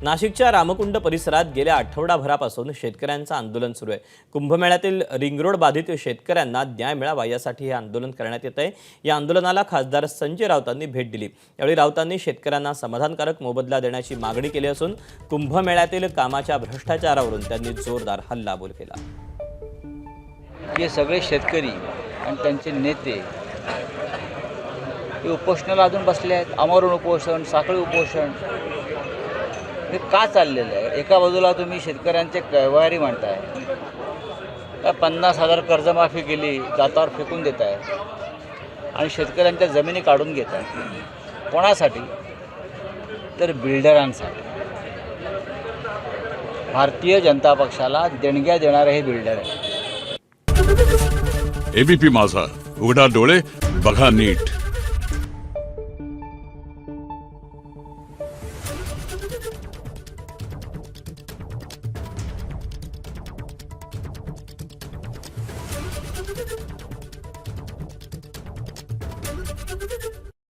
नाशिकच्या रामकुंड परिसरात गेल्या आठवडाभरापासून शेतकऱ्यांचं आंदोलन सुरू आहे। कुंभमेळ्यातील रिंग रोड बाधित शेतकऱ्यांना न्याय मिळावा यासाठी हे आंदोलन करण्यात येत आहे। या आंदोलनाला खासदार संजय राऊतांनी भेट दिली। यावेळी राऊतांनी शेतकऱ्यांना समाधानकारक मोबदला देण्याची मागणी केली असून कुंभमेळ्यातील कामाच्या भ्रष्टाचारावरून त्यांनी जोरदार हल्लाबोल केला। हे सगळे शेतकरी आणि त्यांचे नेते हे उपोषणाला अजून बसले आहेत। आमरण उपोषण, साखळी उपोषण हे का चाललेलं आहे? एका बाजूला तुम्ही शेतकऱ्यांचे कैवारी म्हणताय, का 50,000 कर्जमाफी केली, दातावर फेकून देत आहे आणि शेतकऱ्यांच्या जमिनी काढून घेत आहे। कोणासाठी? तर बिल्डरांसाठी। भारतीय जनता पक्षाला देणग्या देणारे हे बिल्डर आहे। एबीपी माझा, उघडा डोळे बघा नीट।